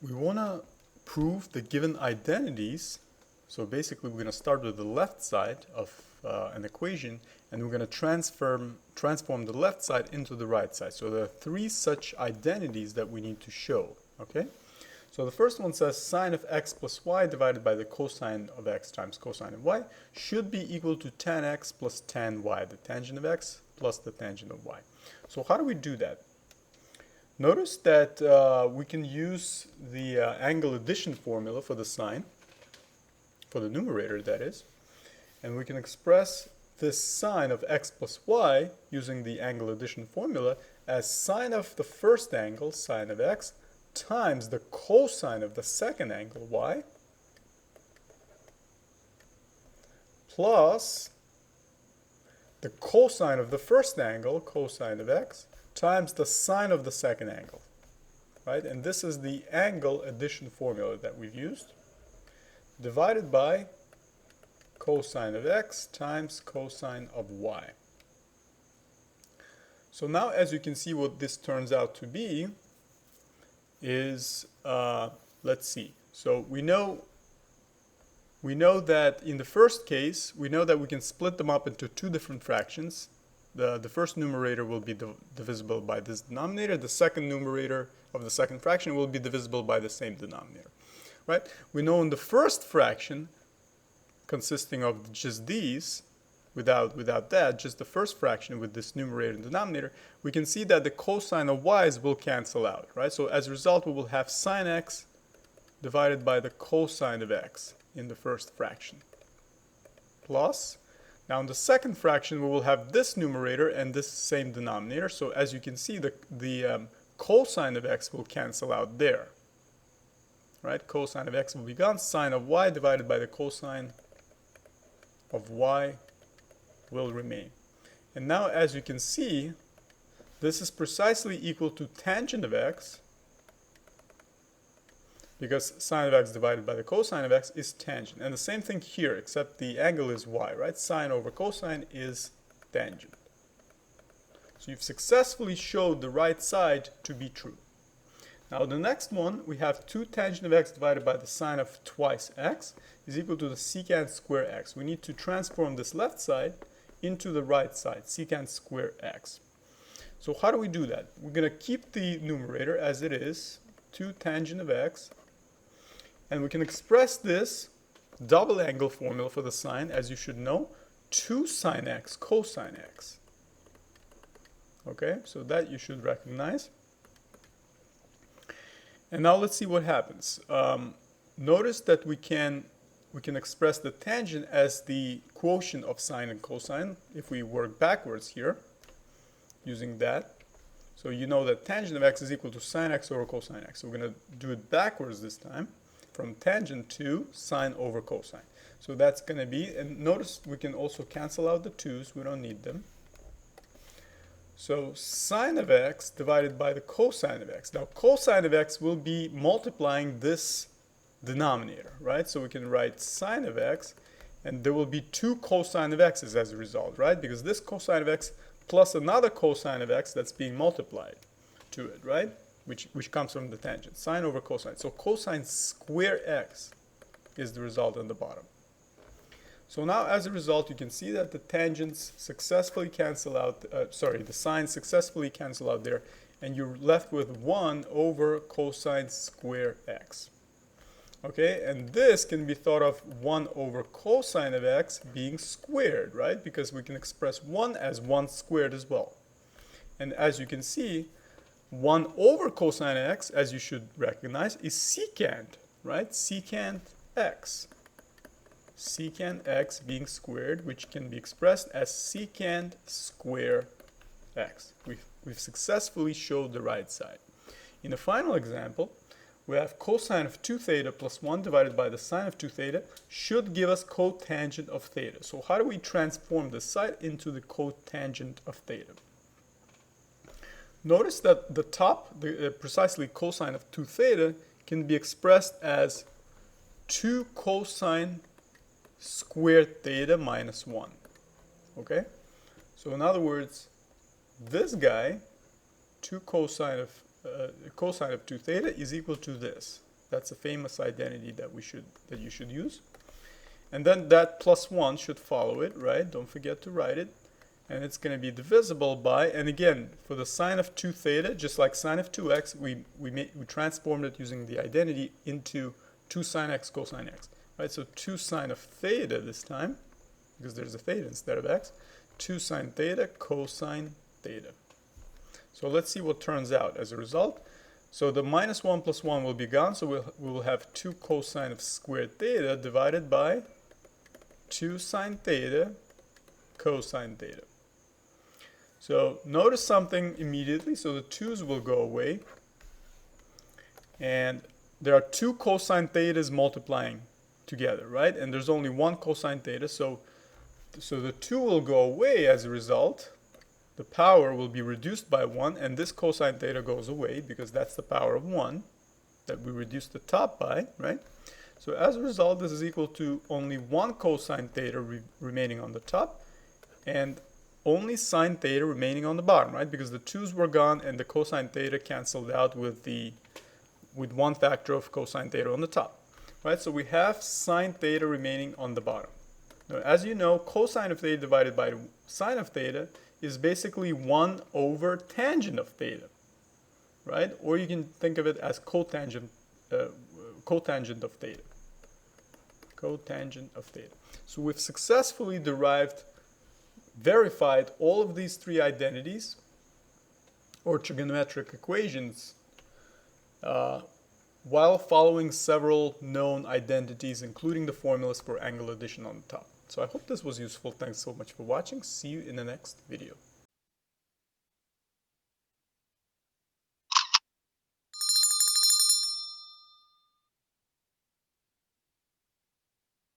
We want to prove the given identities. So basically we're going to start with the left side of an equation, and we're going to transform the left side into the right side. So there are three such identities that we need to show. Okay? So the first one says sine of x plus y divided by the cosine of x times cosine of y should be equal to tan x plus tan y, the tangent of x plus the tangent of y. So how do we do that? Notice that we can use the angle addition formula for the sine, for the numerator that is, and we can express this sine of x plus y using the angle addition formula as sine of the first angle, sine of x, times the cosine of the second angle, y, plus the cosine of the first angle, cosine of x, times the sine of the second angle, right? And this is the angle addition formula that we've used, divided by cosine of x times cosine of y. So now, as you can see, what this turns out to be is, let's see. So we know that in the first case, we know that we can split them up into two different fractions. The first numerator will be divisible by this denominator. The second numerator of the second fraction will be divisible by the same denominator, right? We know in the first fraction, consisting of just these, without that, just the first fraction with this numerator and denominator, we can see that the cosine of y's will cancel out, right? So as a result, we will have sine x divided by the cosine of x in the first fraction, plus, now in the second fraction, we will have this numerator and this same denominator. So as you can see, the cosine of x will cancel out there, right? Cosine of x will be gone. Sine of y divided by the cosine of y will remain. And now, as you can see, this is precisely equal to tangent of x, because sine of x divided by the cosine of x is tangent. And the same thing here, except the angle is y, right? Sine over cosine is tangent. So you've successfully showed the right side to be true. Now the next one, we have 2 tangent of x divided by the sine of twice x is equal to the secant square x. We need to transform this left side into the right side, secant square x. So how do we do that? We're going to keep the numerator as it is, 2 tangent of x, and we can express this double angle formula for the sine, as you should know, 2 sine x cosine x. Okay, so that you should recognize. And now let's see what happens. Notice that we can express the tangent as the quotient of sine and cosine if we work backwards here using that. So you know that tangent of x is equal to sine x over cosine x. So we're going to do it backwards this time, from tangent to sine over cosine. So that's going to be, and notice we can also cancel out the 2's, we don't need them. So sine of x divided by the cosine of x. Now cosine of x will be multiplying this denominator, right? So we can write sine of x, and there will be 2 cosine of x's as a result, right? Because this cosine of x plus another cosine of x that's being multiplied to it, right? Which comes from the tangent, sine over cosine. So cosine square x is the result on the bottom. So now as a result, you can see that the tangents successfully cancel out, the sines successfully cancel out there, and you're left with 1 over cosine square x. Okay, and this can be thought of 1 over cosine of x being squared, right? Because we can express 1 as 1 squared as well. And as you can see, 1 over cosine x, as you should recognize, is secant, right? Secant x. Secant x being squared, which can be expressed as secant square x. We've successfully showed the right side. In the final example, we have cosine of 2 theta plus 1 divided by the sine of 2 theta should give us cotangent of theta. So how do we transform this side into the cotangent of theta? Notice that the top, precisely cosine of 2 theta, can be expressed as 2 cosine squared theta minus 1. Okay? So in other words, this guy, 2 cosine of cosine of 2 theta is equal to this. That's a famous identity that you should use. And then that plus 1 should follow it, right? Don't forget to write it. And it's going to be divisible by, and again, for the sine of 2 theta, just like sine of 2x, we transformed it using the identity into 2 sine x cosine x. Right? So 2 sine of theta this time, because there's a theta instead of x, 2 sine theta cosine theta. So let's see what turns out as a result. So the minus 1 plus 1 will be gone, so we will have 2 cosine of squared theta divided by 2 sine theta cosine theta. So notice something immediately. So the 2's will go away. And there are 2 cosine thetas multiplying together, right? And there's only 1 cosine theta. So the 2 will go away as a result. The power will be reduced by 1. And this cosine theta goes away because that's the power of 1 that we reduced the top by, right? So as a result, this is equal to only 1 cosine theta remaining on the top. And only sine theta remaining on the bottom, right? Because the 2's were gone and the cosine theta canceled out with 1 factor of cosine theta on the top, right? So we have sine theta remaining on the bottom. Now, as you know, cosine of theta divided by sine of theta is basically 1 over tangent of theta, right? Or you can think of it as cotangent of theta. Cotangent of theta. So we've successfully verified all of these 3 identities or trigonometric equations while following several known identities, including the formulas for angle addition on the top. So I hope this was useful. Thanks so much for watching. See you in the next video.